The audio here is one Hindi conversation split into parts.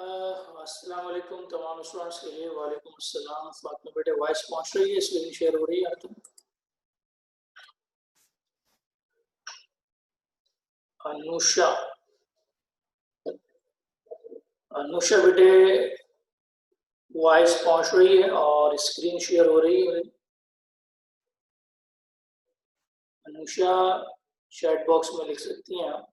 अस्सलाम वालेकुम तमाम स्टूडेंट्स के लिए। वालेकुम अस्सलाम। फातिमा बेटे वॉइस पहुंच रही है, स्क्रीन शेयर हो रही है तो अनुषा अनुषा बेटे वॉइस पहुंच रही है और स्क्रीन शेयर हो रही है। अनुषा चैट बॉक्स में लिख सकती हैं आप।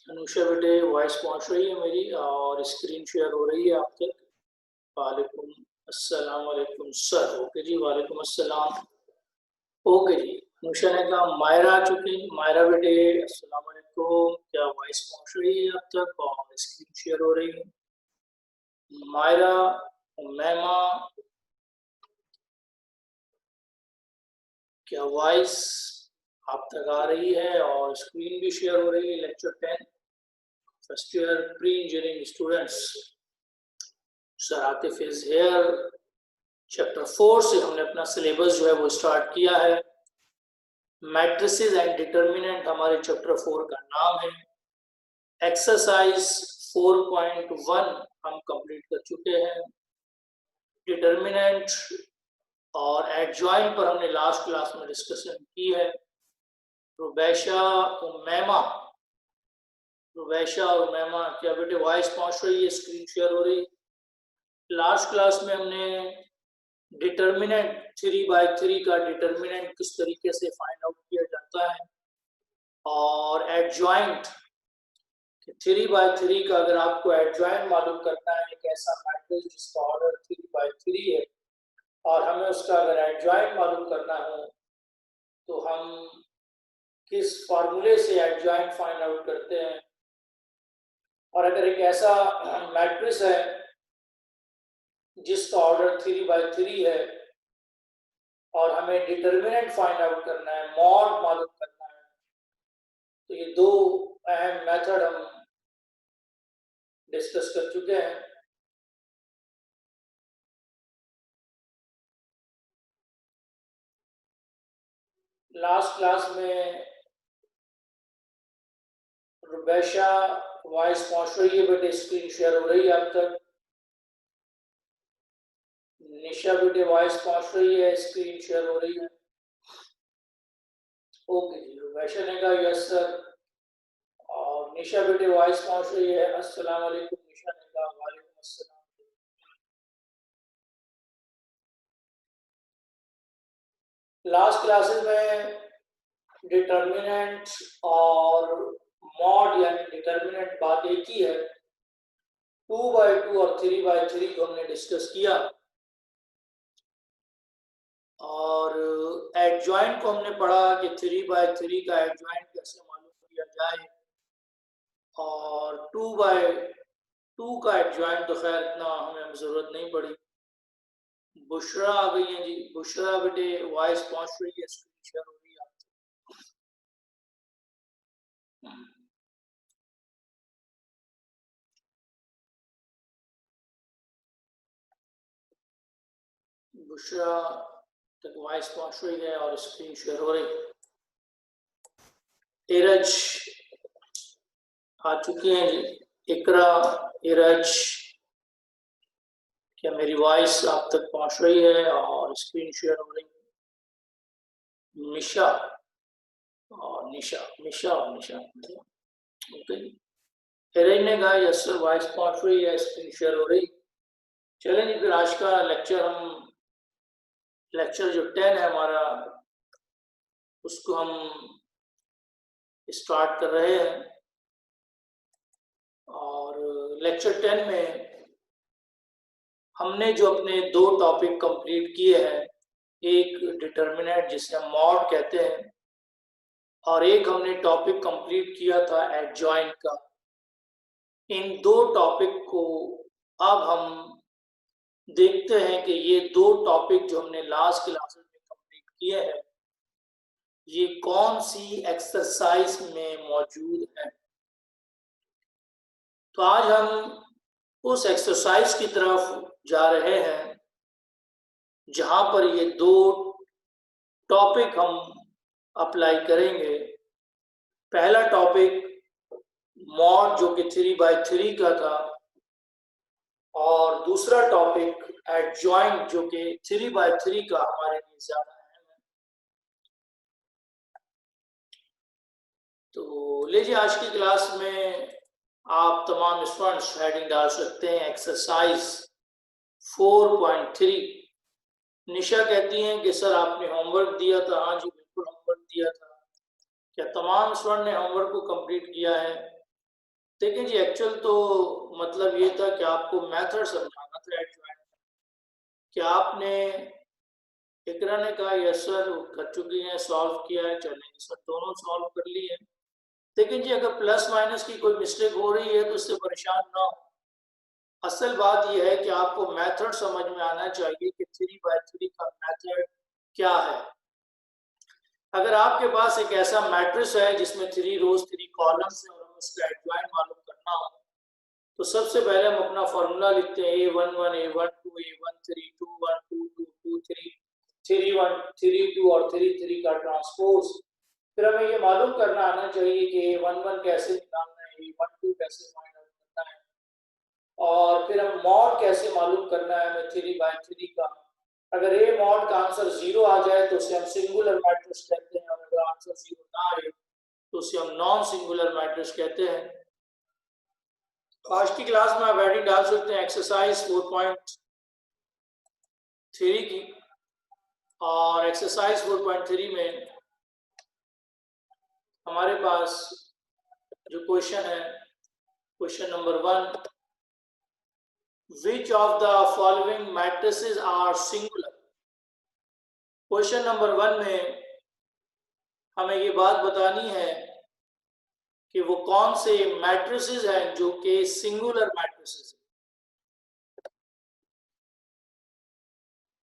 अनुषा बेटे वॉइस पहुंच रही है मेरी और स्क्रीन शेयर हो रही है आप तक। वालेकुम अस्सलाम वालेकुम सर। ओके जी, वालेकुम अस्सलाम। ओके जी, अनुषा ने कहा मायरा आ चुकी। मायरा बेटे अस्सलाम वालेकुम, क्या वॉइस पहुंच रही है अब तक और स्क्रीन शेयर हो रही है? मायरा, मैमा, क्या वॉइस आप तक आ रही है और स्क्रीन भी शेयर हो रही है? Lecture 10 first year pre engineering students, sir Atif is here. Chapter 4 से हमने अपना सिलेबस जो है वो स्टार्ट किया है। मैट्रिसेस एंड डिटर्मिनेंट हमारे चैप्टर 4 का नाम है। एक्सरसाइज 4.1 हम कंप्लीट कर चुके हैं। डिटर्मिनेंट और एडजॉइंट पर हमने लास्ट क्लास में डिस्कशन की है। रुबैशा उमैमा, रुबैशा और उमैमा, क्या बेटे वॉइस पहुंच रही है, स्क्रीन शेयर हो रही? लास्ट क्लास में हमने डिटर्मिनेंट 3/3 का डिटर्मिनेंट किस तरीके से फाइंड आउट किया जाता है और एडजॉइंट 3/3 का अगर आपको एडजॉइंट मालूम करना है, एक ऐसा मैट्रिक्स जिसका ऑर्डर 3/3 है और हमें उसका अगर एडजॉइंट मालूम करना हो तो हम किस फार्मूले से एडजॉइंट फाइंड आउट करते हैं। और अगर एक ऐसा मैट्रिक्स है जिसका ऑर्डर 3/3 है और हमें डिटर्मिनेंट फाइंड आउट करना है, मॉड मालूम करना है, तो ये दो अहम मेथड हम डिस्कस कर चुके हैं। लास्ट क्लास में रुबैशा वॉइस पहुंच रही है बेटे, स्क्रीन शेयर हो रही है अब तक? निशा बेटे वॉइस पहुंच रही है, स्क्रीन शेयर हो रही है? ओके जी, रुबैशा ने कहा यस सर और निशा बेटे वॉइस पहुंच रही है। अस्सलाम वालेकुम। निशा ने कहा वालेकुम अस्सलाम। लास्ट क्लासेस में डिटर्मिनेंट और मॉड यानी डिटर्मिनेंट बात एक ही है। 2/2 और 3/3 को हमने डिस्कस किया और एडजॉइंट को हमने पढ़ा कि 3/3 का एडजॉइंट कैसे मालूम किया जाए और 2/2 का एडजॉइंट तो खैर इतना हमें ज़रूरत नहीं पड़ी। बुशरा आ गई है जी। बुशरा बेटे वॉइस पहुंच रही है, स्क्रीन शेयर हो रही है आपसे? बुशरा तक वॉइस पहुंच रही है और स्क्रीन शेयर हो रही है। इरज आ चुकी हैं जी। इकरा, इरज, क्या मेरी वॉइस आप तक पहुंच रही है और स्क्रीन शेयर हो रही है? निशा और निशा, निशा और निशा, ओके। इरज ने कहा यस सर वॉइस पहुंच रही है, स्क्रीन शेयर हो रही। चलें जी, फिर आज का लेक्चर हम लेक्चर जो 10 है हमारा उसको हम स्टार्ट कर रहे हैं। और लेक्चर 10 में हमने जो अपने दो टॉपिक कंप्लीट किए हैं, एक डिटर्मिनेंट जिसे हम मॉड कहते हैं और एक हमने टॉपिक कंप्लीट किया था एडजॉइंट का। इन दो टॉपिक को अब हम देखते हैं कि ये दो टॉपिक जो हमने लास्ट क्लासेस में कंप्लीट किए हैं ये कौन सी एक्सरसाइज में मौजूद है। तो आज हम उस एक्सरसाइज की तरफ जा रहे हैं जहां पर ये दो टॉपिक हम अप्लाई करेंगे। पहला टॉपिक मॉड जो कि 3/3 का था, और दूसरा टॉपिक एडजॉइंट जो कि 3/3 का हमारे लिए ज्यादा अहम है। तो लीजिए, आज की क्लास में आप तमाम स्टूडेंट्स हेडिंग डाल सकते हैं एक्सरसाइज 4.3। निशा कहती हैं कि सर आपने होमवर्क दिया था। हाँ जी, बिल्कुल होमवर्क दिया था। क्या तमाम स्टूडेंट ने होमवर्क को कंप्लीट किया है? देखिए जी, एक्चुअल तो मतलब ये था कि आपको मेथड समझाना था एडजॉइंट। क्या आपने, इकरा ने कहा यस सर कर चुकी हैं, सॉल्व किया है। चलेंगे सर, दोनों सॉल्व कर लिए हैं। लेकिन जी अगर प्लस माइनस की कोई मिस्टेक हो रही है तो उससे परेशान ना हो। असल बात यह है कि आपको मेथड समझ में आना चाहिए कि 3/3 का मेथड क्या है। अगर आपके पास एक ऐसा मैट्रिक्स है जिसमें 3 रोज 3 कॉलम्स है और हमें उसका एडजॉइंट मालूम करना हो, तो सबसे पहले हम अपना फॉर्मूला लिखते हैं A11 A12 A13 21 22 23 31 32 और 33 का ट्रांसपोज। फिर हमें ये मालूम करना आना चाहिए कि A11 कैसे निकालना है, A12 कैसे फाइंड आउट करना है, और फिर हम मॉड कैसे मालूम करना है हमें 3/3 का। अगर ए मॉड का आंसर 0 आ जाए तो उसे हम सिंगुलर मैट्रिक्स कहते हैं, और अगर आंसर 0 ना आए तो उसे हम नॉन सिंगुलर मैट्रिक्स कहते हैं। तो आज की क्लास में आप हेडिंग डाल सकते हैं एक्सरसाइज 4.3 की। और एक्सरसाइज 4.3 में हमारे पास जो क्वेश्चन है, question number 1, which of the following matrices are singular। Question number 1 में हमें ये बात बतानी है कि वो कौन से मैट्रिसेस हैं जो कि सिंगुलर मैट्रिसेस हैं।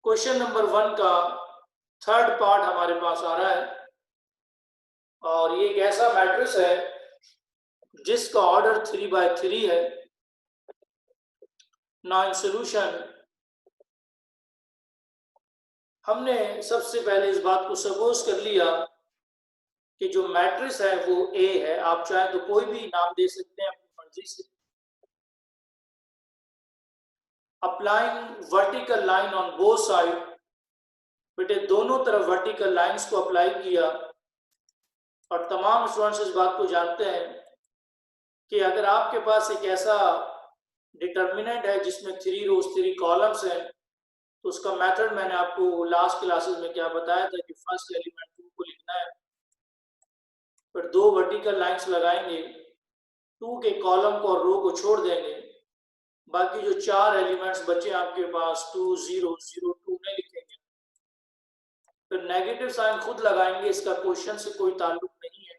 क्वेश्चन नंबर 1 का थर्ड पार्ट हमारे पास आ रहा है, और ये एक ऐसा मैट्रिक्स है जिसका ऑर्डर 3/3 है। नाउ इन सॉल्यूशन हमने सबसे पहले इस बात को सपोज कर लिया कि जो मैट्रिक्स है वो ए है। आप चाहे तो कोई भी नाम दे सकते हैं अपनी मर्जी से। Applying vertical line on both side, बेटे दोनों तरफ वर्टिकल लाइंस को अप्लाई किया। और तमाम स्टूडेंट्स इस बात को जानते हैं कि अगर आपके पास एक ऐसा डिटर्मिनेंट है जिसमें 3 रोज 3 कॉलम्स हैं, तो उसका मेथड मैंने आपको लास्ट क्लासेस में क्या बताया था कि फर्स्ट एलिमेंट 2 को लिखना है, फिर 2 वर्टिकल लाइंस लगाएंगे, 2 के कॉलम को और रो को छोड़ देंगे, बाकी जो 4 एलिमेंट्स बचे आपके पास 2 0 0 2 में लिखेंगे। फिर नेगेटिव साइन खुद लगाएंगे, इसका क्वेश्चन से कोई ताल्लुक नहीं है।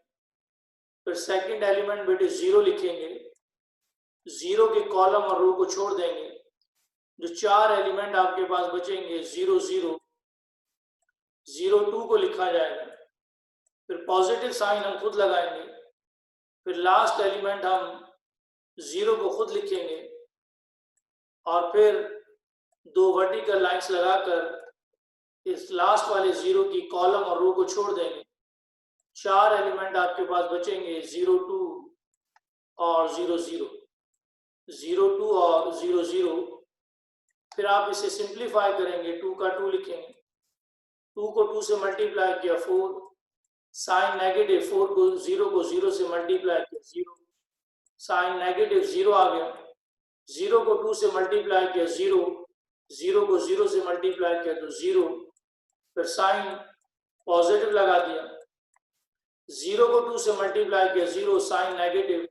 फिर सेकंड एलिमेंट बेटे 0 लिखेंगे, 0 के कॉलम और रो को छोड़ देंगे। जो 4 एलिमेंट आपके पास बचेंगे 0 0 0 2 को लिखा जाएगा। फिर पॉजिटिव साइन हम खुद लगाएंगे। फिर लास्ट एलिमेंट हम 0 को खुद लिखेंगे, और फिर 2 वर्टिकल लाइंस लगाकर इस लास्ट वाले 0 की कॉलम और रो को छोड़ देंगे। 4 एलिमेंट आपके पास बचेंगे 0 2 और 0 0 0 2 और 0 0। फिर आप इसे सिंप्लीफाई करेंगे, 2 का 2 लिखेंगे, 2 को 2 से मल्टीप्लाई किया 4, साइन नेगेटिव 4 को 0 से मल्टीप्लाई किया 0, साइन नेगेटिव 0 आ गया। 0 को 2 से मल्टीप्लाई किया 0, 0 को 0 से मल्टीप्लाई किया तो 0, फिर साइन पॉजिटिव लगा दिया। 0 को 2 से मल्टीप्लाई किया 0, साइन नेगेटिव,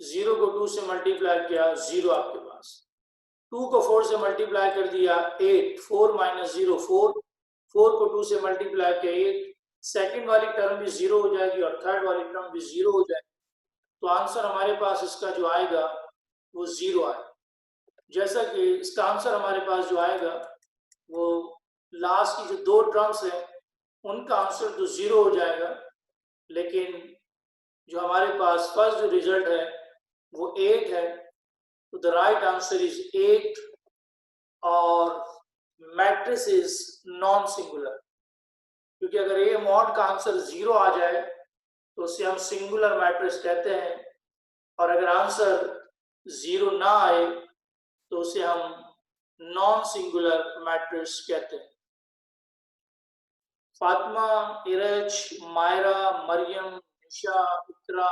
0 को 2 से मल्टीप्लाई किया 0 आपके पास। 2 को 4 से मल्टीप्लाई कर दिया 8, 4 - 0 4, 4 को 2 से मल्टीप्लाई किया 8, सेकंड वाली टर्म भी 0 हो जाएगी और थर्ड वाली टर्म भी 0 हो जाएगी। तो आंसर हमारे पास इसका जो आएगा वो 0 आएगा। जैसा कि इसका आंसर हमारे पास जो आएगा वो लास्ट की जो 2 टर्म्स है उनका आंसर तो 0 हो जाएगा, लेकिन जो हमारे पास फर्स्ट जो रिजल्ट है वो 8 है, तो द राइट आंसर इज 8 और मैट्रिक्स इज नॉन सिंगुलर। क्योंकि अगर ए मॉड का आंसर 0 आ जाए तो उसे हम सिंगुलर मैट्रिक्स कहते हैं, और अगर आंसर 0 ना आए तो उसे हम नॉन सिंगुलर मैट्रिक्स कहते हैं। फातिमा, इरज, मायरा, मरियम, निशा, इकरा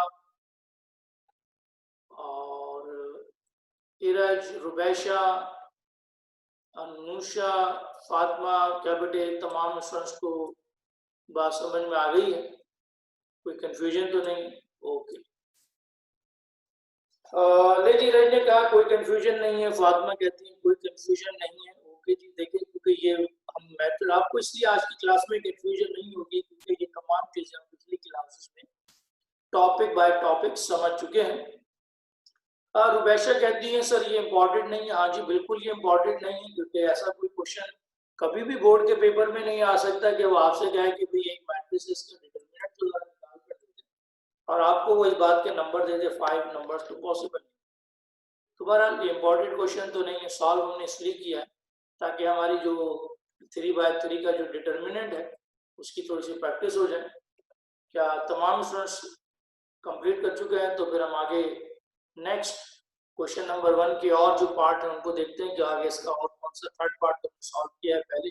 और इरज, रुबैशा, अनुषा, फातिमा, क्या बेटे तमाम स्टूडेंट्स को बात समझ में आ गई है? कोई कंफ्यूजन तो नहीं? ओके। ले जी, रज ने कहा कोई कंफ्यूजन नहीं है, फातिमा कहती है कोई कंफ्यूजन नहीं है। ओके जी, देखिए क्योंकि ये हम मैथड आपको इसलिए आज की क्लास में कंफ्यूजन नहीं होगी क्योंकि ये तमाम चीजें हम पिछली क्लासेस में टॉपिक बाय टॉपिक समझ चुके हैं। रुबैशा कहती है सर ये इम्पोर्टेंट नहीं है। हाँ जी, बिल्कुल ये इम्पोर्टेंट नहीं है, क्योंकि ऐसा कोई क्वेश्चन कभी भी बोर्ड के पेपर में नहीं आ सकता कि वो आपसे कहे कि भाई एक मैट्रिक्स इसका डिटरमिनेंट जो है निकाल कर देते और आपको वो इस बात के नंबर दे दे 5 नंबर्स, तो पॉसिबल नहीं। दोबारा ये इम्पोर्टेंट क्वेश्चन तो नहीं है, सॉल्व हमने इसलिए किया है ताकि हमारी जो 3/3 का जो डिटरमिनेंट है उसकी थोड़ी सी प्रैक्टिस हो जाए। क्या तमाम स्टूडेंट्स कंप्लीट कर चुके हैं? तो फिर हम आगे नेक्स्ट क्वेश्चन नंबर 1 के और जो पार्ट है उनको देखते हैं कि आगे इसका और कौन सा थर्ड पार्ट तो सॉल्व किया है पहले,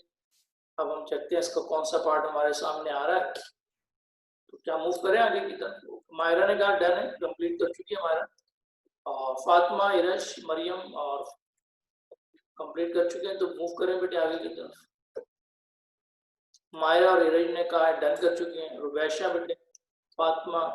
अब हम देखते हैं इसका कौन सा पार्ट हमारे सामने आ रहा है। तो क्या मूव करें आगे की तरफ? मायरा ने कहा डन है, कंप्लीट कर चुकी है मायरा, और फातिमा, इरश, मरियम और कंप्लीट कर चुके हैं, तो मूव करें बेटे आगे की तरफ। मायरा और इरज ने कहा डन कर चुके हैं। रुबैशा बेटे, फातिमा,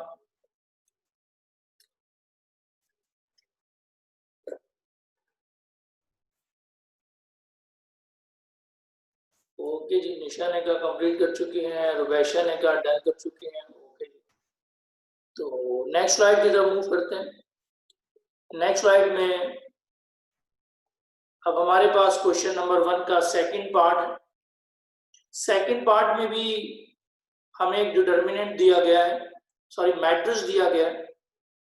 ओके जी। निशा ने कहा कंप्लीट कर चुके हैं, रुबैशा ने कहा डन कर चुके हैं। ओके जी, तो नेक्स्ट स्लाइड की तरफ मूव करते हैं। नेक्स्ट स्लाइड में अब हमारे पास क्वेश्चन नंबर 1 का सेकंड पार्ट है। सेकंड पार्ट में भी हमें एक डिटर्मिनेंट दिया गया है, सॉरी मैट्रिक्स दिया गया है,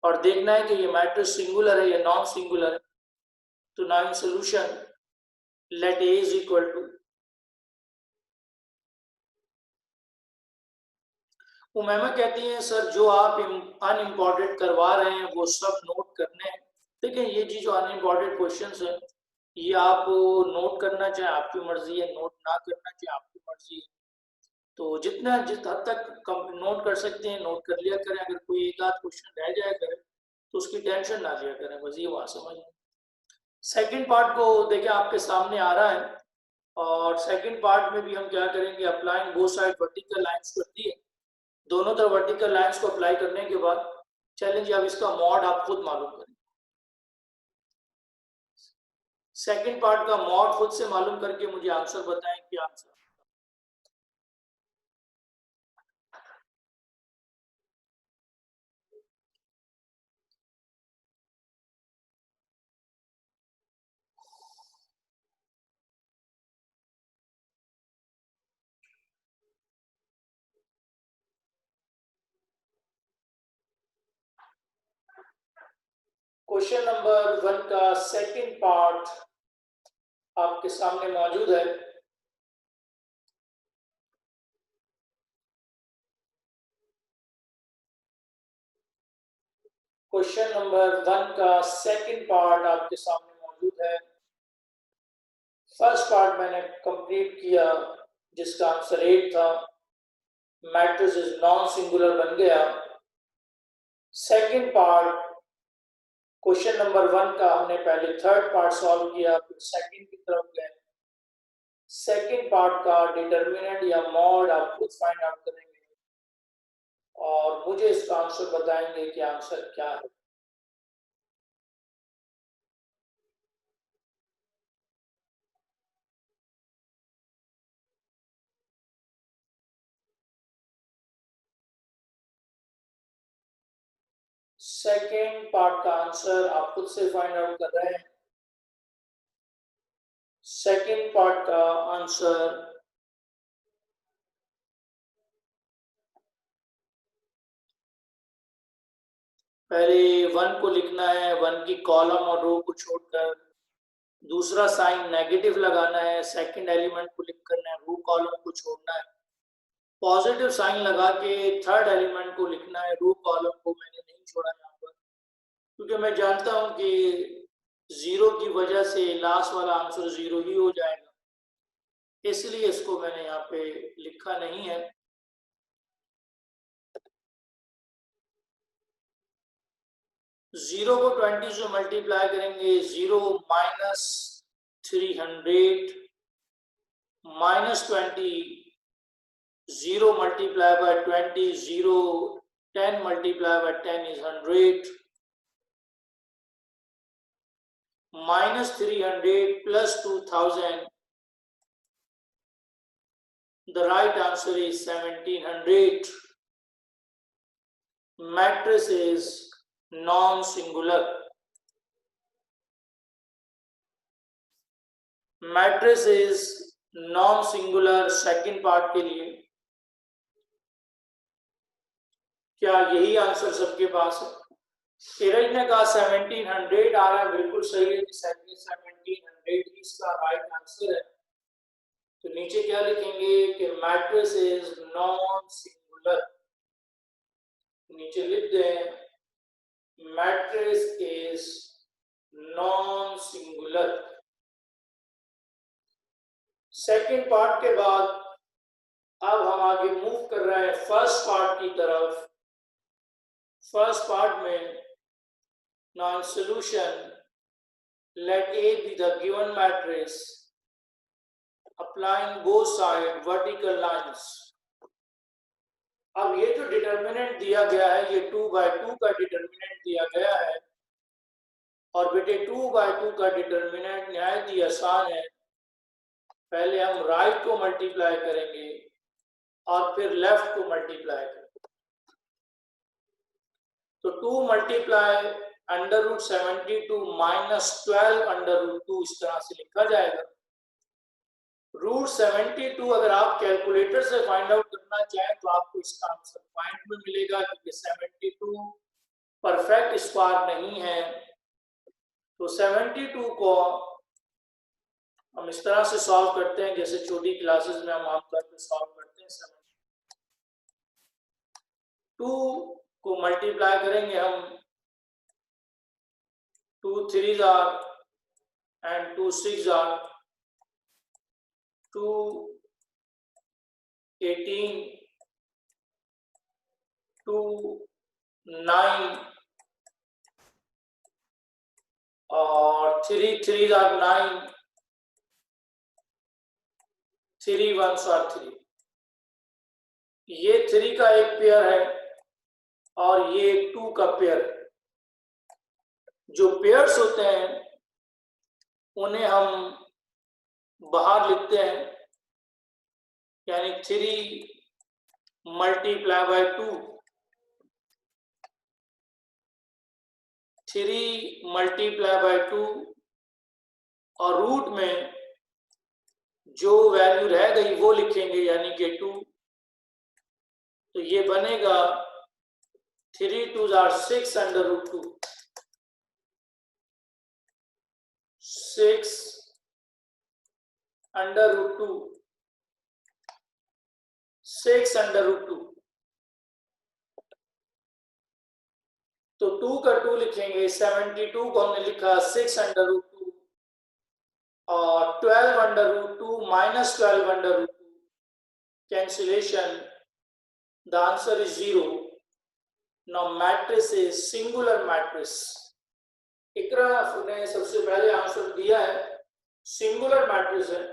और देखना है कि ये मैट्रिक्स सिंगुलर है या नॉन सिंगुलर है। तो now in solution let A is equal to, Umaima कहती हैं सर जो आप अनइम्पोर्टेंट करवा रहे हैं वो सब नोट करने हैं। देखिए ये जी जो अनइम्पोर्टेंट क्वेश्चंस है ये आप नोट करना चाहे आपकी मर्जी है, नोट ना करना चाहे आपकी मर्जी है। तो जितना जिस हद तक नोट कर सकते हैं नोट कर लिया करें। अगर कोई एक आध क्वेश्चन रह जाया करे तो उसकी टेंशन ना लिया करें, बस ये बात समझ। सेकंड पार्ट को देखिए आपके सामने आ रहा है, और सेकंड पार्ट में भी हम क्या करेंगे, applying both side vertical lines कर दी है। दोनों तरफ वर्टिकल लाइंस को अप्लाई करने के बाद चैलेंज अब इसका मॉड आप खुद मालूम करें। सेकंड पार्ट का मॉड खुद से मालूम करके मुझे आंसर बताएं क्या आंसर। क्वेश्चन नंबर 1 का सेकंड पार्ट आपके सामने मौजूद है। क्वेश्चन नंबर 1 का सेकंड पार्ट आपके सामने मौजूद है। फर्स्ट पार्ट मैंने कंप्लीट किया जिसका आंसर 8 था, मैट्रिक्स इज नॉन सिंगुलर बन गया। सेकंड पार्ट क्वेश्चन नंबर 1 का हमने पहले थर्ड पार्ट सॉल्व किया, फिर सेकंड की तरफ गए। सेकंड पार्ट का डिटरमिनेंट या मॉड आप खुद फाइंड आउट करेंगे और मुझे इसका आंसर बताएंगे कि आंसर क्या है। सेकंड पार्ट का आंसर आप खुद से फाइंड आउट कर रहे हैं। सेकंड पार्ट का आंसर पहले 1 को लिखना है, 1 की कॉलम और रो को छोड़कर। दूसरा साइन नेगेटिव लगाना है, सेकंड एलिमेंट को लिख करना है, रो कॉलम को छोड़ना है। पॉजिटिव साइन लगा के थर्ड एलिमेंट को लिखना है, रो कॉलम को मैंने नहीं छोड़ा यहाँ पर, क्योंकि मैं जानता हूं कि 0 की वजह से लास्ट वाला आंसर 0 ही हो जाएगा, इसलिए इसको मैंने यहाँ पे लिखा नहीं है। जीरो को 20 से मल्टीप्लाई करेंगे, 0 minus 300 minus 20, 0 multiplied by 20, 0, 10 multiplied by 10 is 100, minus 300 plus 2000, the right answer is 1700. Matrix is non-singular. Matrix is non-singular. Second part के लिए क्या यही आंसर सबके पास है? धीरज ने कहा 1700 आ रहा है, बिल्कुल सही है, 1700 इसका राइट आंसर है। तो नीचे क्या लिखेंगे कि मैट्रिक्स इज नॉन सिंगुलर। नीचे लिख दें matrix is non singular. Second part के बाद अब हम आगे मूव कर रहे हैं फर्स्ट पार्ट की तरफ। फर्स्ट पार्ट में now in solution let A be the given matrix applying both side vertical lines। अब ये जो डिटर्मिनेंट दिया गया है ये 2/2 का डिटर्मिनेंट दिया गया है, और बेटे 2/2 का डिटर्मिनेंट निहायत ही आसान है। पहले हम राइट को मल्टीप्लाई करेंगे और फिर लेफ्ट को मल्टीप्लाई करेंगे। तो 2 मल्टीप्लाई √72 माइनस 12 √2 इस तरह से लिखा जाएगा। √72 अगर आप कैलकुलेटर से फाइंड आउट करना चाहें तो आपको इसका आंसर पॉइंट में मिलेगा, क्योंकि 72 परफेक्ट स्क्वायर नहीं है। तो 72 को हम इस तरह से सॉल्व करते हैं जैसे छोटी क्लासेस में हम आमतौर पर सॉल्व करते हैं। 2 को मल्टीप्लाई करेंगे हम, 2 3s are and 2 6 are 2 18, 2 9 और 3 3s are 9, 3 1s are 3। ये 3 का एक पेयर है और ये 2 का पेयर है। जो पेयर्स होते हैं उन्हें हम बाहर लिखते हैं, यानी 3 मल्टीप्लाई बाय 2, 3 मल्टीप्लाई बाय 2 और रूट में जो वैल्यू रह गई वो लिखेंगे, यानी कि 2। तो ये बनेगा 3 2s are 6 √2, 6 √2, 6 √2। तो 2 का 2 लिखेंगे, 72 को हमने लिखा 6 √2 और 12 √2 minus 12 √2 cancellation, the answer is 0। Now matrix is singular matrix. Iqra ने सबसे पहले आंसर दिया है, सिंगुलर मैट्रिक्स है।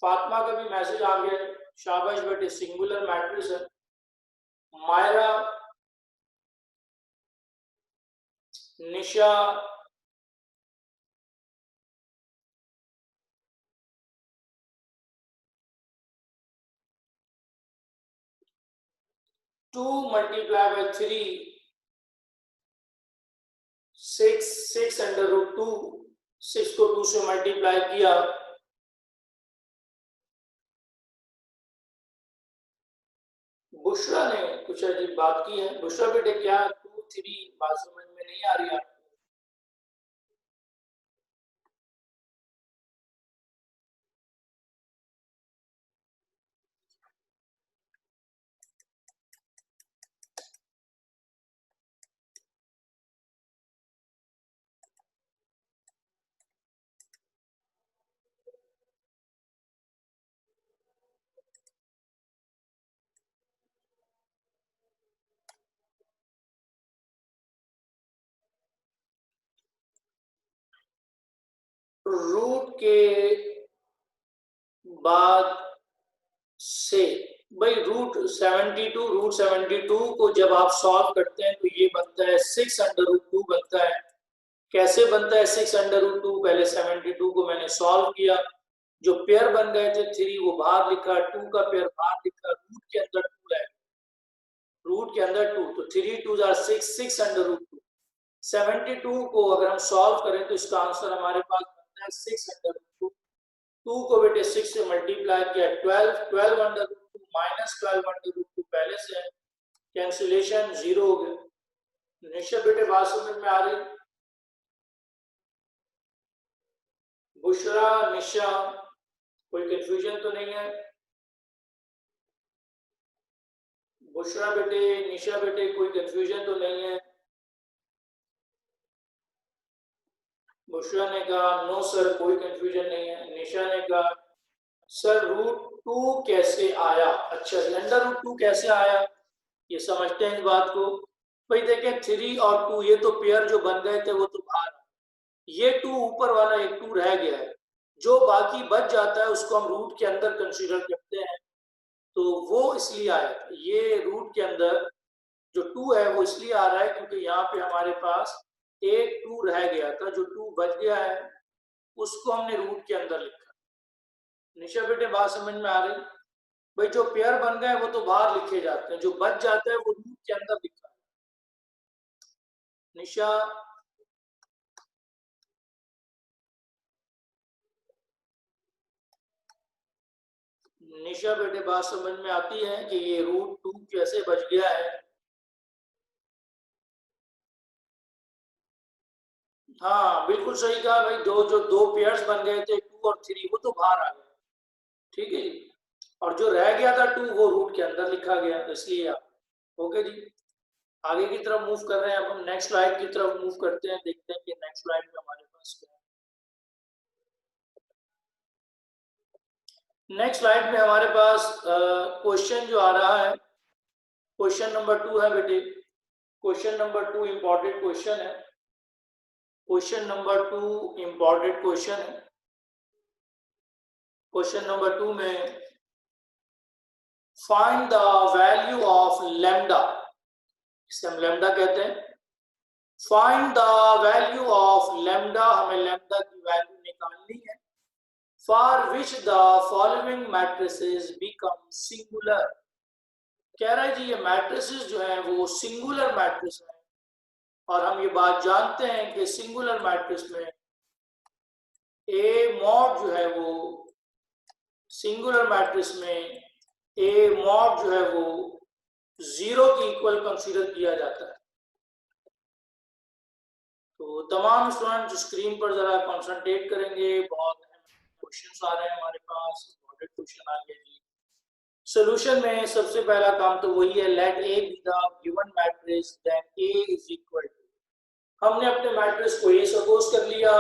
फातिमा का भी मैसेज आ गया, शाबाश बेटे, सिंगुलर मैट्रिक्स है। मायरा, निशा, टू मल्टीप्लाई बाय 3, 6 √2, 6 को 2 से मल्टीप्लाई किया, बुशरा ने कुछ अजीब बात की है। बुशरा बेटे क्या 2 3 बात समझ में नहीं आ रही है? रूट के बाद से भाई रूट 72 को जब आप सॉल्व करते हैं तो ये बनता है 6√2 बनता है। कैसे बनता है 6√2? पहले 72 को मैंने सॉल्व किया, जो पेयर बन गए थे 3 वो बाहर लिखा, 2 का पेयर बाहर लिखा, रूट के अंदर 2 है, रूट के अंदर 2, तो 3 2 6, 6√2। 72 को अगर हम सॉल्व करें तो इसका आंसर हमारे पास बनता है 6√2। 2 को बेटे 6 से मल्टीप्लाई किया 12√2 माइनस 12√2 पहले से है, कैंसिलेशन 0 हो गया। निशा बेटे बात समझ में आ रही? बुशरा, निशा, कोई कंफ्यूजन तो नहीं है? बुशरा बेटे, निशा बेटे, कोई कंफ्यूजन तो नहीं है? बुशरा ने कहा नो सर कोई कंफ्यूजन नहीं है। निशा ने कहा सर √2 कैसे आया? अच्छा, √2 कैसे आया ये समझते हैं इस बात को। भाई देखें 3 और 2 ये तो पेयर जो बन गए थे वो तो बाहर, ये 2 ऊपर वाला एक 2 रह गया है, जो बाकी बच जाता है उसको हम रूट के अंदर कंसीडर करते हैं, तो वो इसलिए आया। ये रूट के अंदर जो 2 है वो इसलिए आ रहा है क्योंकि यहाँ पे हमारे पास एक 2 रह गया था, जो 2 बच गया है उसको हमने रूट के अंदर लिखा। निशा बेटे बात समझ में आ रही? भाई जो पेयर बन गए वो तो बाहर लिखे जाते हैं, जो बच जाता है वो रूट के अंदर लिखा है। निशा, निशा बेटे बात समझ में आती है कि ये √2 कैसे बच गया है? हाँ बिल्कुल सही कहा भाई, जो दो पेयर्स बन गए थे 2 और 3 वो तो बाहर आ गए, ठीक है जी। और जो रह गया था 2 वो रूट के अंदर लिखा गया, तो इसलिए आप ओके जी। आगे की तरफ मूव कर रहे हैं, अब हम नेक्स्ट स्लाइड की तरफ मूव करते हैं, देखते हैं कि नेक्स्ट स्लाइड में हमारे पास क्या है। नेक्स्ट स्लाइड में हमारे पास क्वेश्चन जो आ रहा है, क्वेश्चन नंबर 2 है बेटे। क्वेश्चन नंबर 2 इंपॉर्टेंट क्वेश्चन है। क्वेश्चन नंबर 2 इंपॉर्टेंट क्वेश्चन है। क्वेश्चन नंबर 2 में find the value of lambda, इसे हम लैम्डा कहते हैं। Find the value of lambda, हमें लैम्डा की वैल्यू निकालनी है। For which the following matrices become singular. कह रहा है जी ये मैट्रिसेस जो है वो सिंगुलर मैट्रिस है, और हम ये बात जानते हैं कि सिंगुलर मैट्रिक्स में ए मॉड जो है वो, सिंगुलर मैट्रिक्स में ए मॉड जो है वो 0 के इक्वल कंसीडर किया जाता है। तो तमाम स्टूडेंट स्क्रीन पर जरा कंसंट्रेट करेंगे, बहुत क्वेश्चंस आ रहे हैं हमारे पास, इंपॉर्टेंट क्वेश्चन आ गए जी। सॉल्यूशन में सबसे पहला काम तो वही है, let A B the given matrix then A is equal to. हमने अपने मैट्रिक्स को ए सपोज कर लिया।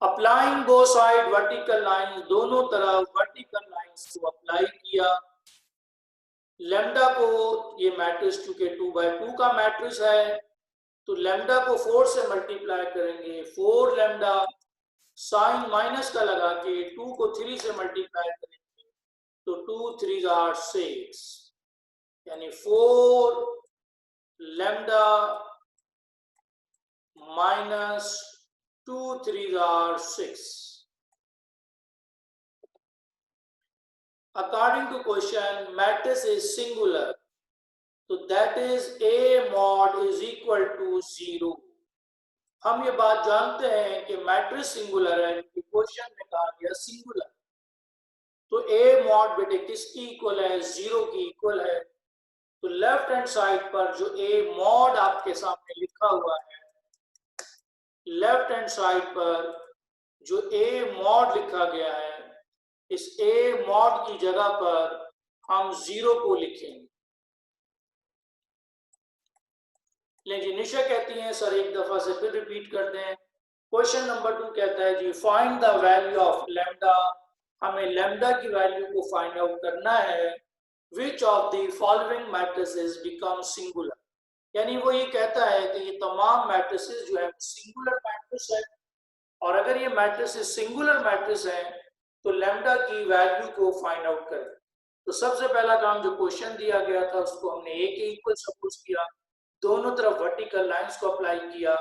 Applying both side vertical line, दोनों तरफ वर्टिकल लाइंस को अप्लाई किया। लैम्डा को, ये मैट्रिक्स चूंकि 2/2 का मैट्रिक्स है तो लैम्डा को 4 से मल्टीप्लाई करेंगे, 4 लैम्डा, साइन माइनस का लगा के 2 को 3 से मल्टीप्लाई करेंगे तो 2 3 are 6, यानी 4 lambda minus 2 3 are 6। According to question, matrix is singular, so that is A mod is equal to 0। हम ये बात जानते हैं कि मैट्रिक्स सिंगुलर है, क्वेश्चन में कहा गया सिंगुलर, तो A mod बेटे किसकी इक्वल है? 0 की इक्वल है। तो लेफ्ट हैंड साइड पर जो ए मॉड आपके सामने लिखा हुआ है, लेफ्ट हैंड साइड पर जो ए मॉड लिखा गया है, इस ए मॉड की जगह पर हम 0 को लिखेंगे। लेकिन निशा कहती हैं सर एक दफा से फिर रिपीट कर दें। क्वेश्चन नंबर 2 कहता है जी find the value of lambda, हमें लैम्डा की वैल्यू को फाइंड आउट करना है। Which of the following matrices become singular, यानी वो ये कहता है कि ये तमाम मैट्रिसेस जो है सिंगुलर मैट्रिस है, और अगर ये मैट्रिसेस सिंगुलर मैट्रिस है तो लैम्डा की वैल्यू को फाइंड आउट करें। तो सबसे पहला काम जो क्वेश्चन दिया गया था उसको हमने ए के इक्वल सपोज किया, दोनों तरफ वर्टिकल लाइंस को अप्लाई किया,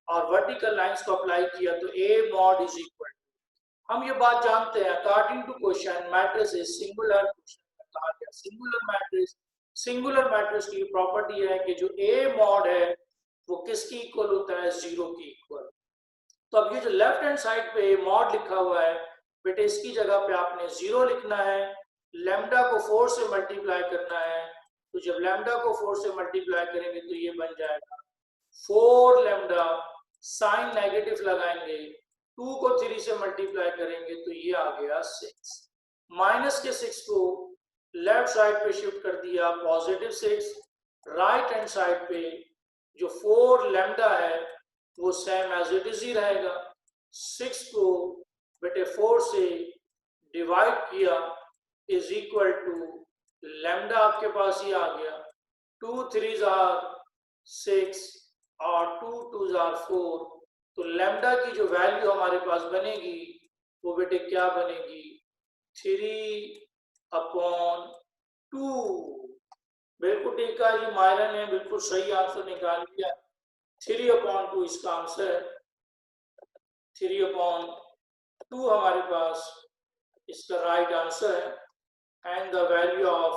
और वर्टिकल लाइंस को अप्लाई किया तो ए मॉड इज इक्वल, हम ये बात जानते हैं according to question matrix is singular. कहा गया सिंगुलर मैट्रिस, सिंगुलर मैट्रिस की प्रॉपर्टी है कि जो ए मॉड है वो किसकी इक्वल होता है, 0 की इक्वल। तो अब ये जो लेफ्ट हैंड साइड पे ए मॉड लिखा हुआ है बेटे, इसकी जगह पे आपने 0 लिखना है, लैम्डा को 4 से मल्टीप्लाई करना है। तो जब लैम्डा को 4 से मल्टीप्लाई करेंगे तो ये बन जाएगा 4 लैम्डा, साइन नेगेटिव लगाएंगे, 2 को 3 से मल्टीप्लाई करेंगे तो ये आ गया 6। माइनस के 6 को लेफ्ट साइड पे शिफ्ट कर दिया, पॉजिटिव 6। राइट हैंड साइड पे जो 4 लैम्डा है वो सेम एज इट इज ही रहेगा। 6 को बेटे 4 से डिवाइड किया इज इक्वल टू लैम्डा आपके पास ही आ गया, 2 3s आर 6 और 2 2s आर 4। तो लैम्डा की जो वैल्यू हमारे पास बनेगी वो बेटे क्या बनेगी, 3/2। बिल्कुल ठीक है जी, मायरा ने बिल्कुल सही आंसर निकाल लिया, 3/2 इसका आंसर है। 3/2 हमारे पास इसका राइट आंसर है, and the value of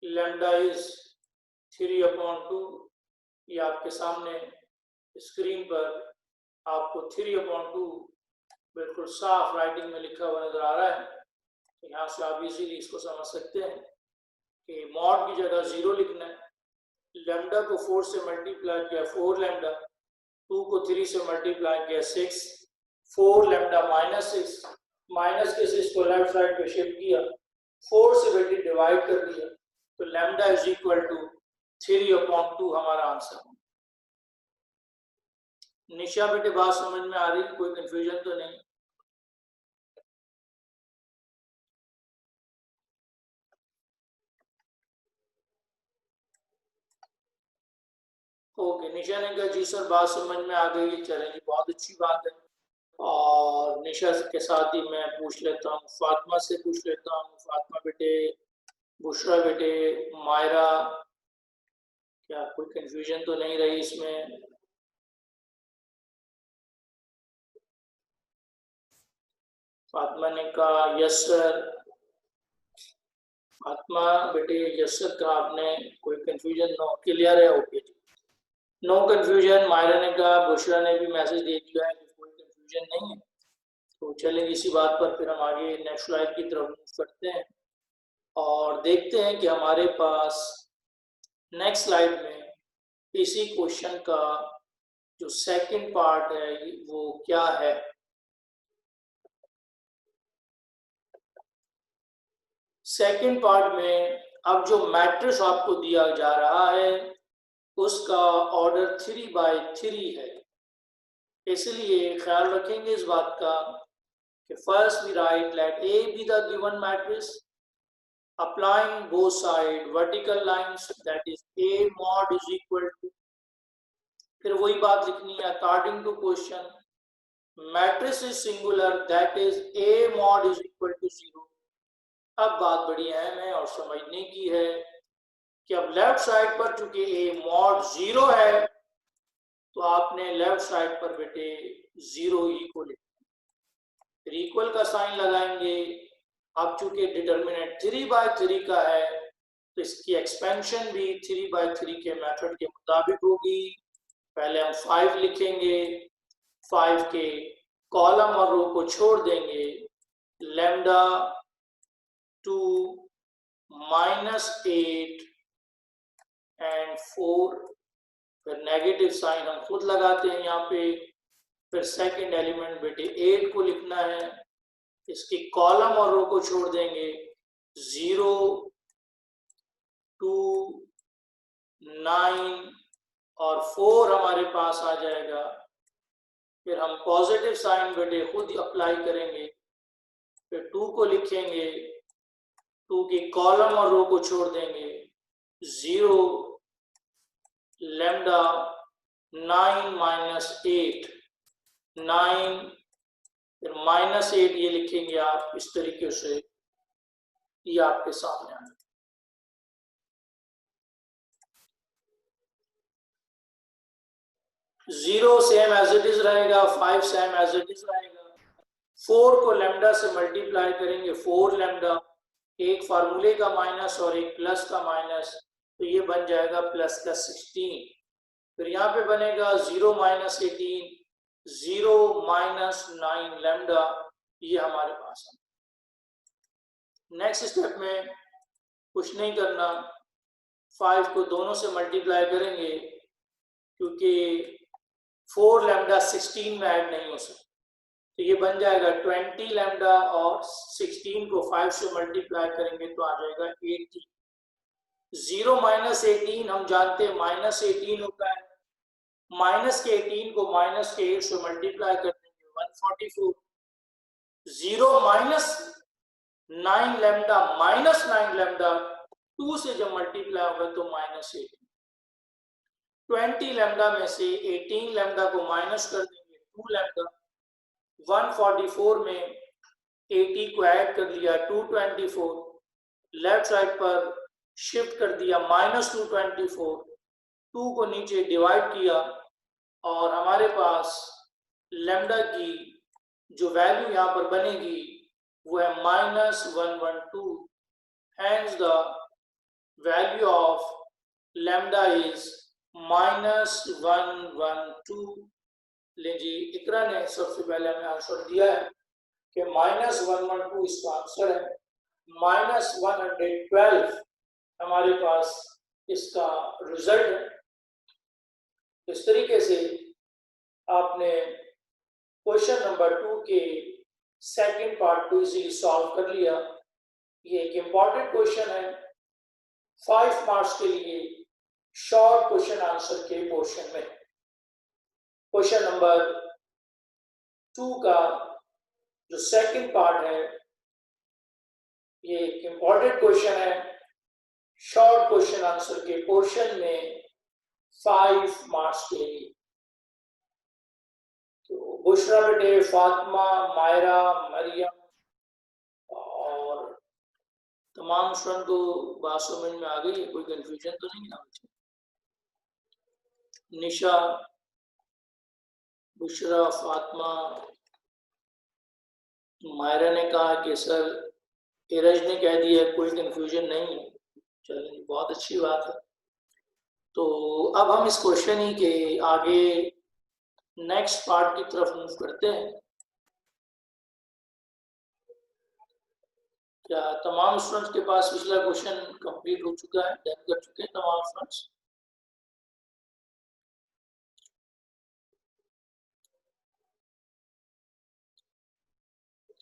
lambda is 3/2। ये आपके सामने स्क्रीन पर आपको 3/2 बिल्कुल साफ राइटिंग में लिखा हुआ नजर आ रहा है। तो यहाँ से आप इजीली इसको समझ सकते हैं कि मॉड की जगह 0 लिखना है, लैम्डा को 4 से मल्टीप्लाई किया 4 लैम्डा, 2 को 3 से मल्टीप्लाई किया 6, 4 लैम्डा माइनस 6, माइनस के 6 को लेफ्ट साइड पे शिफ्ट किया, 4 से बेटे डिवाइड कर दिया, तो लैम्डा इज इक्वल टू 3/2 हमारा आंसर। निशा बेटे बात समझ में आ रही, कोई कंफ्यूजन तो नहीं? ओके, निशा ने कहा जी सर बात समझ में आ गई, चले जी बहुत अच्छी बात है। और निशा के साथ ही मैं पूछ लेता हूँ, फातिमा से पूछ लेता हूँ। फातिमा बेटे, बुशरा बेटे, मायरा, क्या कोई कंफ्यूजन तो नहीं रही इसमें? फातिमा ने कहा यस सर। फातिमा बेटे यस सर कहा आपने, कोई कंफ्यूजन नो, क्लियर है? ओके जी, नो कंफ्यूजन। मायरा ने कहा, बुशरा ने भी मैसेज दे दिया है कि कोई कंफ्यूजन नहीं है। तो चलें इसी बात पर फिर हम आगे नेक्स्ट स्लाइड की तरफ मूव करते हैं और देखते हैं कि हमारे पास नेक्स्ट स्लाइड में इसी क्वेश्चन का जो सेकंड पार्ट है वो क्या है। सेकंड पार्ट में अब जो मैट्रिक्स आपको दिया जा रहा है उसका ऑर्डर 3/3 है, इसलिए ख्याल रखेंगे इस बात का कि first we write let A B the given matrix, applying both side vertical lines, that is A mod is equal to, फिर वही बात लिखनी है according to question matrix is singular, that is A mod is equal to 0। अब बात बड़ी अहम है और समझने की है कि अब लेफ्ट साइड पर चूंकि A mod 0 है तो आपने लेफ्ट साइड पर बेटे 0 ही को लिखना, फिर इक्वल का साइन लगाएंगे। अब चूंकि डिटर्मिनेंट 3/3 का है तो इसकी एक्सपेंशन भी 3/3 के मेथड के मुताबिक होगी। पहले हम 5 लिखेंगे, 5 के कॉलम और रो को छोड़ देंगे, लैम्डा 2 -8 0.4, फिर नेगेटिव साइन हम खुद लगाते हैं यहाँ पे, फिर सेकंड एलिमेंट बेटे 8 को लिखना है, इसकी कॉलम और रो को छोड़ देंगे, 0 2 9 और 4 हमारे पास आ जाएगा। फिर हम पॉजिटिव साइन बेटे खुद अप्लाई करेंगे, फिर 2 को लिखेंगे, 2 की कॉलम और रो को छोड़ देंगे, 0 लैम्डा 9 माइनस 8 9, फिर -8 ये लिखेंगे आप इस तरीके से, ये आपके सामने आ 0 सेम एज इट इज रहेगा, 5 सेम एज इट इज रहेगा, 4 को लैम्डा से मल्टीप्लाई करेंगे, 4 लैम्डा, एक फार्मूले का माइनस और एक प्लस का माइनस, तो ये बन जाएगा प्लस का 16। फिर यहाँ पे बनेगा 0 माइनस 18, 0 माइनस 9 लैम्डा, ये हमारे पास है। नेक्स्ट स्टेप में कुछ नहीं करना, 5 को दोनों से मल्टीप्लाई करेंगे, क्योंकि 4 लैम्डा 16 में ऐड नहीं हो सकता, तो ये बन जाएगा 20 लैम्डा, और 16 को 5 से मल्टीप्लाई करेंगे तो आ जाएगा 80। 0 माइनस 18 हम जानते हैं -18 होता है, माइनस के 18 को माइनस के 8 से मल्टीप्लाई कर देंगे, 144। 0 माइनस 9 लैम्डा माइनस 9 लैम्डा, 2 से जब मल्टीप्लाई होगा तो -18। 20 लैम्डा में से 18 लैम्डा को माइनस कर देंगे, 2 लैम्डा, 144 में 80 को ऐड कर लिया, 224, लेफ्ट साइड पर शिफ्ट कर दिया, -224, 2 को नीचे डिवाइड किया, और हमारे पास लैम्डा की जो वैल्यू यहाँ पर बनेगी वो है -112, hence the value of lambda is -112। लीजिए इकरा ने सबसे पहले हमें आंसर दिया है कि -112 इसका आंसर है, -112 हमारे पास इसका रिजल्ट है। इस तरीके से आपने क्वेश्चन नंबर 2 के सेकंड पार्ट को इजीली सॉल्व कर लिया। ये एक इंपॉर्टेंट क्वेश्चन है 5 मार्क्स के लिए शॉर्ट क्वेश्चन आंसर के पोर्शन में। क्वेश्चन नंबर 2 का जो सेकंड पार्ट है, ये एक इंपॉर्टेंट क्वेश्चन है शॉर्ट क्वेश्चन आंसर के पोर्शन में 5 मार्क्स के लिए। तो बुशरा बेटे, फातिमा, मायरा, मरियम और तमाम स्टूडेंट को बात समझ में आ गई है, कोई कंफ्यूजन तो नहीं है? निशा, बुशरा, फातिमा, मायरा ने कहा कि सर एरज ने कह दिया कोई कंफ्यूजन नहीं है। चलिए बहुत अच्छी बात है। तो अब हम इस क्वेश्चन ही के आगे नेक्स्ट पार्ट की तरफ मूव करते हैं। क्या तमाम स्टूडेंट्स के पास पिछला क्वेश्चन कंप्लीट हो चुका है, डन कर चुके हैं तमाम स्टूडेंट्स?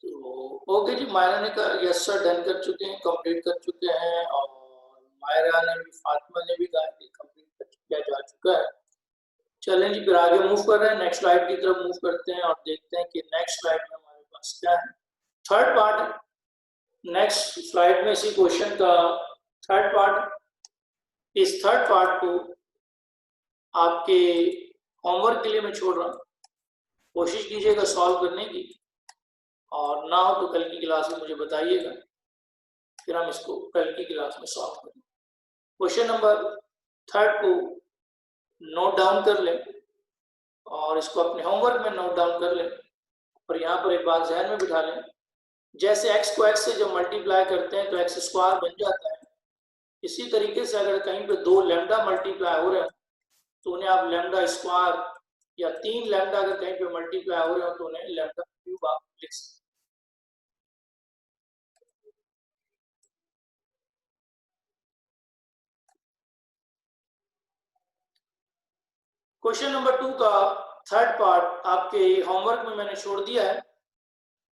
तो ओके जी, मायरा ने कहा यस सर डन कर चुके हैं, कंप्लीट कर चुके हैं, और मायरा ने भी, फातिमा ने भी कहा कि कंप्लीट किया जा चुका है। चलें जी, फिर आगे मूव कर रहे हैं, नेक्स्ट स्लाइड की तरफ मूव करते हैं और देखते हैं कि नेक्स्ट स्लाइड में हमारे पास क्या है। थर्ड पार्ट, नेक्स्ट स्लाइड में इसी क्वेश्चन का थर्ड पार्ट। इस थर्ड पार्ट को आपके होमवर्क के लिए मैं छोड़ रहा हूँ, कोशिश कीजिएगा सॉल्व करने की, और ना हो तो कल की क्लास में मुझे बताइएगा, फिर हम इसको कल की क्लास में सॉल्व करेंगे। क्वेश्चन नंबर थर्ड को नोट डाउन कर लें और इसको अपने होमवर्क में नोट डाउन कर लें, और यहाँ पर एक बात ध्यान में बिठा लें, जैसे x को x से जब मल्टीप्लाई करते हैं तो x स्क्वायर बन जाता है, इसी तरीके से अगर कहीं पे 2 लैम्डा मल्टीप्लाई हो रहे हैं तो उन्हें आप लैम्डा स्क्वायर, या 3 लैम्डा अगर कहीं पे मल्टीप्लाई हो रहे हो तो उन्हें लैम्डा क्यूब आप लिख सकते हैं। क्वेश्चन नंबर 2 का थर्ड पार्ट आपके होमवर्क में मैंने छोड़ दिया है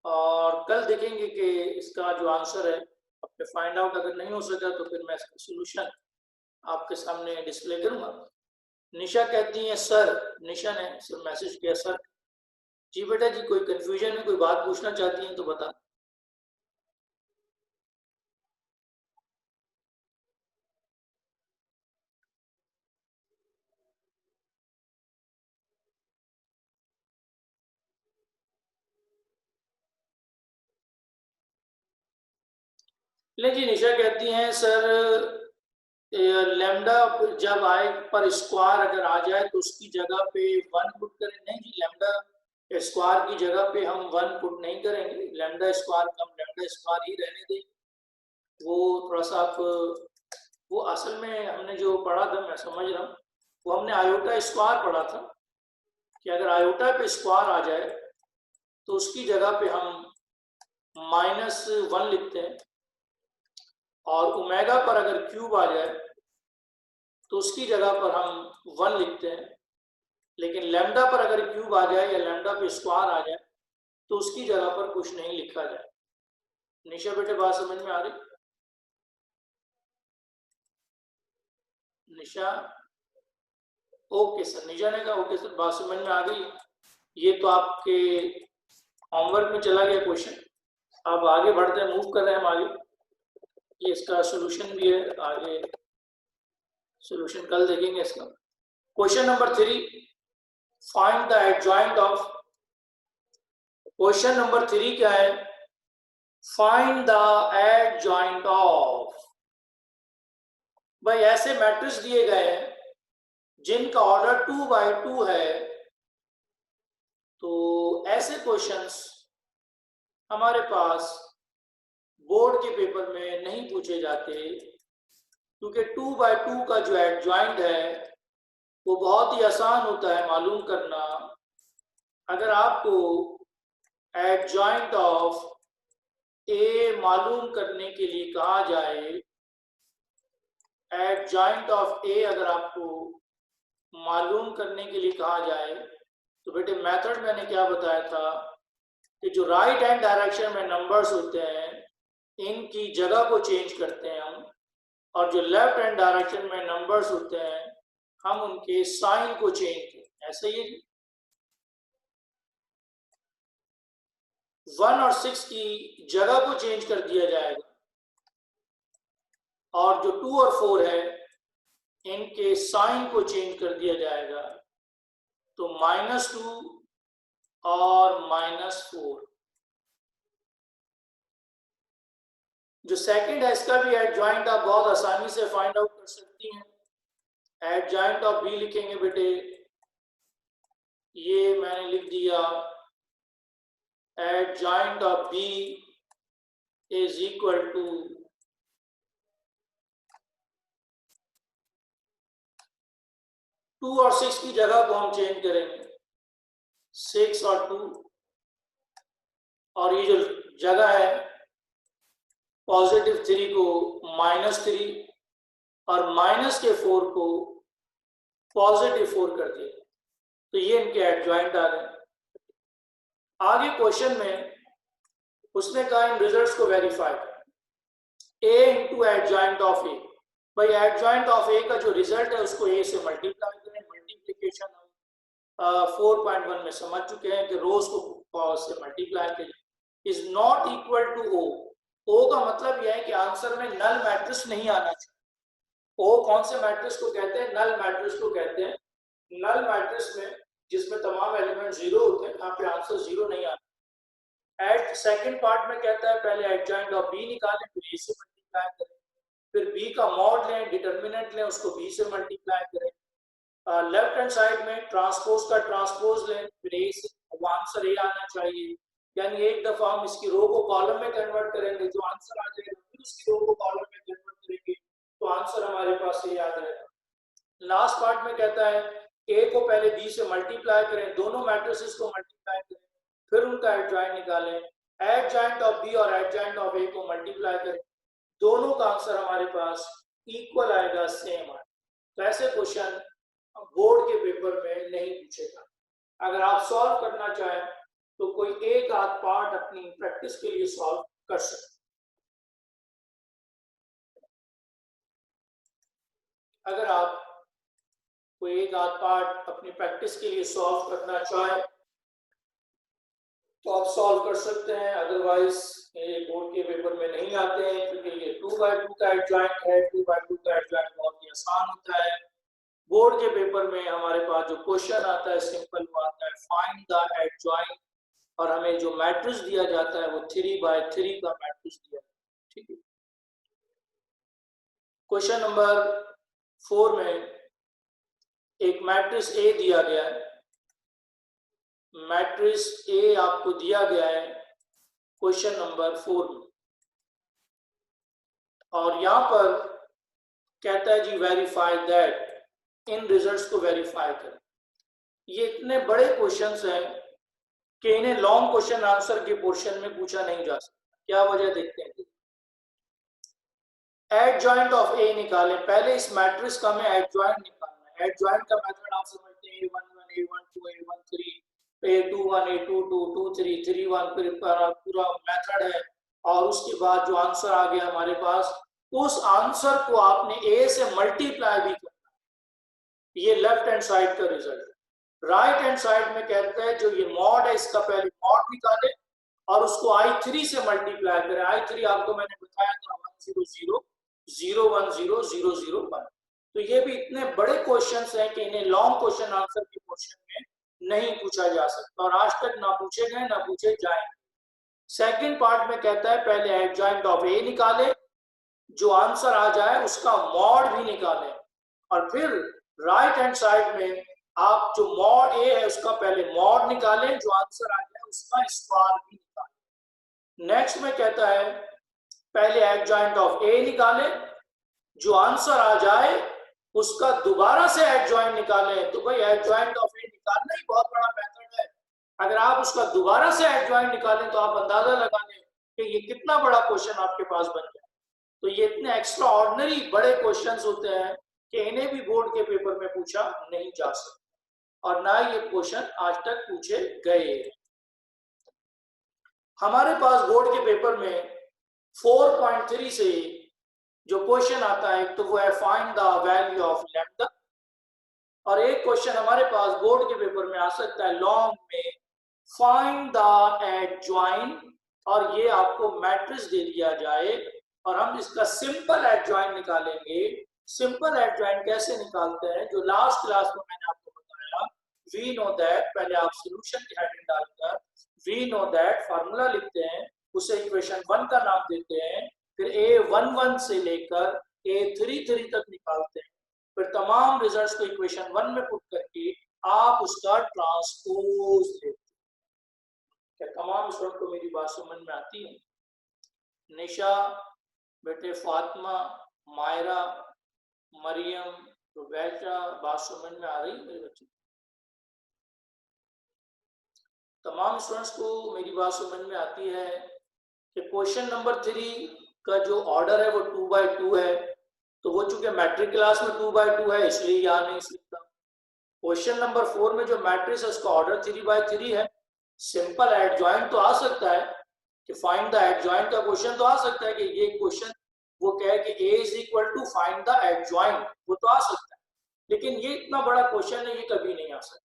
और कल देखेंगे कि इसका जो आंसर है आपके फाइंड आउट अगर नहीं हो सका तो फिर मैं इसका सोल्यूशन आपके सामने डिस्प्ले करूंगा। निशा कहती है सर, निशा ने सर मैसेज किया सर। जी बेटा जी, कोई कंफ्यूजन है, कोई बात पूछना चाहती हैं तो बता। ले जी, निशा कहती हैं सर लैम्डा जब आए पर स्क्वायर अगर आ जाए तो उसकी जगह पे 1 पुट करें। नहीं जी, लैम्डा स्क्वायर की जगह पे हम 1 पुट नहीं करेंगे, लैम्डा स्क्वायर कम लैम्डा स्क्वायर ही रहने दें। वो थोड़ा सा आप वो असल में हमने जो पढ़ा था, मैं समझ रहा हूँ, वो हमने आयोटा स्क्वायर पढ़ा था कि अगर आयोटा पे स्क्वायर आ जाए तो उसकी जगह पे हम -1 लिखते हैं, और ओमेगा पर अगर क्यूब आ जाए तो उसकी जगह पर हम 1 लिखते हैं। लेकिन लैम्डा पर अगर क्यूब आ जाए या लैम्डा पे स्क्वायर आ जाए तो उसकी जगह पर कुछ नहीं लिखा जाए। निशा बेटे बात समझ में आ रही? निशा, ओके सर, निशा ने कहा ओके सर, बात समझ में आ गई। ये तो आपके होमवर्क में चला गया क्वेश्चन। अब आगे बढ़ते हैं, मूव कर रहे हैं हम आगे। ये इसका सोल्यूशन भी है, आगे सोल्यूशन कल देखेंगे इसका। Question number 3, find the adjoint of. Question number 3 क्या है? Find the adjoint of. भाई ऐसे मैट्रिक्स दिए गए हैं जिनका ऑर्डर 2/2 है, तो ऐसे क्वेश्चंस हमारे पास बोर्ड के पेपर में नहीं पूछे जाते, क्योंकि 2/2 का जो एडजॉइंट है वो बहुत ही आसान होता है मालूम करना। अगर आपको एडजॉइंट ऑफ ए मालूम करने के लिए कहा जाए, एडजॉइंट ऑफ ए अगर आपको मालूम करने के लिए कहा जाए, तो बेटे मेथड मैंने क्या बताया था कि जो राइट हैंड डायरेक्शन में नंबर्स होते हैं इनकी जगह को चेंज करते हैं हम, और जो लेफ्ट हैंड डायरेक्शन में नंबर्स होते हैं हम उनके साइन को चेंज करते हैं। ऐसे ही 1 और 6 की जगह को चेंज कर दिया जाएगा, और जो 2 और 4 है इनके साइन को चेंज कर दिया जाएगा। तो -2 और -4। जो सेकंड है इसका भी एडजॉइंट आप बहुत आसानी से फाइंड आउट कर सकती हैं। एडजॉइंट ऑफ बी लिखेंगे बेटे, ये मैंने लिख दिया, adjoint of B is equal to 2 और 6 की जगह को हम चेंज करेंगे, 6 और 2, और ये जो जगह है +3 को -3 और माइनस के 4 को +4 कर दिया। तो ये इनके एडजॉइंट आ गए। आगे क्वेश्चन में उसने कहा इन रिजल्ट्स को वेरीफाई करें। ए इंटू एडजॉइंट ऑफ ए। भाई एडजॉइंट ऑफ ए का जो रिजल्ट है उसको ए से मल्टीप्लाई करें। मल्टीप्लीकेशन हम 4.1 में समझ चुके हैं कि रोज को से मल्टीप्लाई करें। Is not equal to O. O का मतलब यह है कि आंसर में नल मैट्रिक्स नहीं आना चाहिए। ओ कौन से मैट्रिक्स को कहते हैं? नल मैट्रिक्स को कहते हैं। नल मैट्रिक्स में जिसमें तमाम एलिमेंट 0 होते हैं, यहाँ पे आंसर 0 नहीं आता। एड सेकंड पार्ट में कहता है पहले एडजॉइंट ऑफ बी निकालें, फिर ए से मल्टीप्लाई करें, फिर बी का मॉड लें, डिटर्मिनेंट लें, उसको बी से मल्टीप्लाई करें। लेफ्ट हैंड साइड में ट्रांसपोज का ट्रांसपोज लें, फिर ए से, वो आंसर ए आना चाहिए। यानी एक दफा हम इसकी रो को कॉलम में कन्वर्ट करेंगे, जो आंसर आ जाएगा, फिर उसकी रो को कॉलम में कन्वर्ट करेंगे तो आंसर हमारे पास ए आ जाएगा। लास्ट पार्ट में कहता है ए को पहले बी से मल्टीप्लाई करें, दोनों मैट्रिसेस को मल्टीप्लाई करें, फिर उनका एडजॉइंट निकालें। एडजॉइंट ऑफ बी और एडजॉइंट ऑफ ए को मल्टीप्लाई करें, दोनों का आंसर हमारे पास इक्वल आएगा, सेम आएगा। तो ऐसे क्वेश्चन बोर्ड के पेपर में नहीं पूछेगा। अगर आप सॉल्व करना चाहें तो कोई एक आध पार्ट अपनी प्रैक्टिस के लिए सॉल्व कर सकते। अगर आप कोई एक आध पार्ट अपनी प्रैक्टिस के लिए सॉल्व करना चाहें तो आप सॉल्व कर सकते हैं, अदरवाइज ये बोर्ड के पेपर में नहीं आते हैं क्योंकि ये 2x2 का एडजॉइंट है। 2x2 का एडजॉइंट बहुत ही आसान होता है। बोर्ड के पेपर में हमारे पास जो क्वेश्चन आता है सिंपल वो आता है फाइंड द एडजॉइंट, और हमें जो मैट्रिक्स दिया जाता है वो 3x3 का मैट्रिक्स दिया जाता है। ठीक है। क्वेश्चन नंबर 4 में एक मैट्रिक्स ए दिया गया है। मैट्रिक्स ए आपको दिया गया है क्वेश्चन नंबर 4 में, और यहां पर कहता है जी वेरीफाई दैट, इन रिजल्ट्स को वेरीफाई करें। ये इतने बड़े क्वेश्चंस हैं कि इन्हें लॉन्ग क्वेश्चन आंसर के पोर्शन में पूछा नहीं जा सकता। क्या वजह देखते हैं। एडजॉइंट ऑफ ए निकालें। पहले इस मैट्रिक्स का हमें एडजॉइंट निकालना है। एडजॉइंट का मेथड आप समझते हैं A11 A12 A13 A21 A22 23 31 फिर पूरा मेथड है, और उसके बाद जो आंसर आ गया हमारे पास उस आंसर को आपने ए से मल्टीप्लाई भी करना है। ये लेफ्ट हैंड साइड का रिजल्ट। राइट हैंड साइड में कहता है जो ये मॉड है इसका पहले मॉड निकाले और उसको I3 से मल्टीप्लाई करें। I3 आपको मैंने बताया था 100 0100001। तो ये भी इतने बड़े क्वेश्चंस हैं कि इन्हें लॉन्ग क्वेश्चन आंसर के क्वेश्चन में नहीं पूछा जा सकता, और आज तक ना पूछे गए ना पूछे जाएंगे। सेकंड पार्ट में कहता है पहले एडजॉइंट ऑफ ए निकाले, जो आंसर आ जाए उसका मॉड भी निकालें, और फिर राइट हैंड साइड में आप जो मॉड ए है उसका पहले मॉड निकालें, जो आंसर आ जाए उसका स्क्वायर भी निकालें। नेक्स्ट में कहता है पहले एडजॉइंट ऑफ ए निकालें, जो आंसर आ जाए उसका दोबारा से एडजॉइंट निकालें। तो भाई एडजॉइंट ऑफ ए निकालना ही बहुत बड़ा मेथड है। अगर आप उसका दोबारा से एडजॉइंट निकालें तो आप अंदाजा लगा लें कि ये कितना बड़ा क्वेश्चन आपके पास बन जाए। तो ये इतने एक्स्ट्रा ऑर्डिनरी बड़े क्वेश्चंस होते हैं कि इन्हें भी बोर्ड के पेपर में पूछा नहीं जा सकता, और ना ये क्वेश्चन आज तक पूछे गए। हमारे पास बोर्ड के पेपर में 4.3 से जो क्वेश्चन आता है तो वो है find the value of lambda, और एक क्वेश्चन हमारे पास बोर्ड के पेपर में आ सकता है लॉन्ग में फाइंड द एडजॉइंट, और ये आपको मैट्रिक्स दे दिया जाए और हम इसका सिंपल एडजॉइंट निकालेंगे। सिंपल एडजॉइंट कैसे निकालते हैं, जो लास्ट क्लास में मैंने आपको बताया। वी नो दैट, पहले आप सॉल्यूशन की हेडिंग डालकर वी नो दैट फार्मूला लिखते हैं, उसे इक्वेशन 1 का नाम देते हैं, फिर A11 से लेकर A33 तक निकालते हैं, फिर तमाम रिजल्ट्स को इक्वेशन 1 में पुट करके आप उसका ट्रांसपोज लेते हैं। क्या तमाम स्टूडेंट को मेरी बात समझ में आती है? निशा, बेटे फातिमा, मायरा, मरियम, रुबैशा, बात समझ में आ रही है मेरे बच्चे? तमाम स्टूडेंट्स को मेरी बात समझ में आती है कि क्वेश्चन नंबर 3 का जो ऑर्डर है वो 2x2 है, तो वो चूंकि मैट्रिक क्लास में 2x2 है इसलिए यहाँ नहीं सीखता। क्वेश्चन नंबर 4 में जो मैट्रिक्स है उसका ऑर्डर 3x3 है। सिंपल एडजॉइंट तो आ सकता है कि फाइंड द एडजॉइंट का क्वेश्चन तो आ सकता है कि ये क्वेश्चन वो कहे कि A is equal to find the adjoint, वो तो आ सकता है, लेकिन ये इतना बड़ा क्वेश्चन है ये कभी नहीं आ सकता।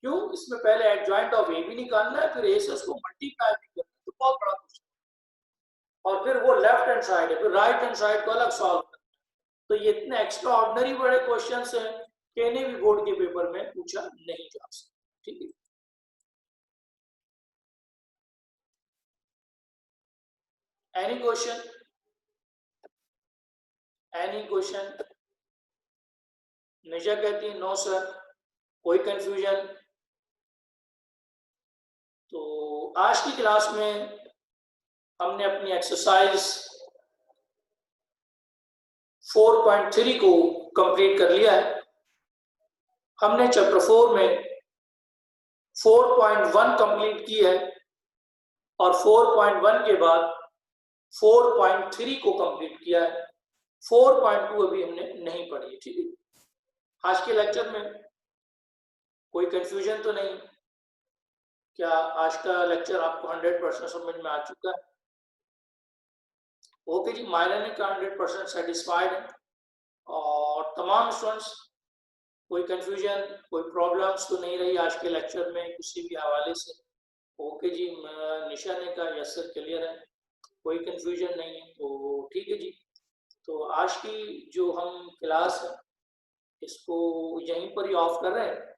क्यों? इसमें पहले एडजॉइंट ऑफ ए भी निकालना है, फिर ए से उसको मल्टीप्लाई भी करना है, तो बहुत बड़ा क्वेश्चन, और फिर वो लेफ्ट हैंड साइड है, फिर राइट हैंड साइड को अलग सॉल्व करना है। तो ये इतने एक्स्ट्रा ऑर्डिनरी बड़े क्वेश्चंस हैं कि इन्हें भी बोर्ड के पेपर में पूछा नहीं जा सकता। ठीक है, any question? Any question? Nisha कहती है नो सर, कोई कंफ्यूजन? तो आज की क्लास में हमने अपनी एक्सरसाइज 4.3 को कंप्लीट कर लिया है। हमने चैप्टर 4 में 4.1 कंप्लीट की है, और 4.1 के बाद 4.3 को कंप्लीट किया है। 4.2 अभी हमने नहीं पढ़ी। ठीक है, आज के लेक्चर में कोई कंफ्यूजन तो नहीं? क्या आज का लेक्चर आपको 100% समझ में आ चुका है? ओके जी, मायरा ने कहा 100% सेटिस्फाइड है और तमाम स्टूडेंट्स कोई कंफ्यूजन, कोई प्रॉब्लम्स तो नहीं रही आज के लेक्चर में किसी भी हवाले से? ओके जी, निशा ने कहा यस सर क्लियर है, कोई कंफ्यूजन नहीं है, तो ठीक है जी। तो आज की जो हम क्लास है इसको यहीं पर ही ऑफ कर रहे हैं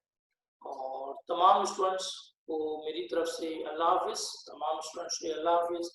और तमाम स्टूडेंट्स को मेरी तरफ से अल्लाह हाफिज, तमाम स्टूडेंट्स से अल्लाह हाफिज।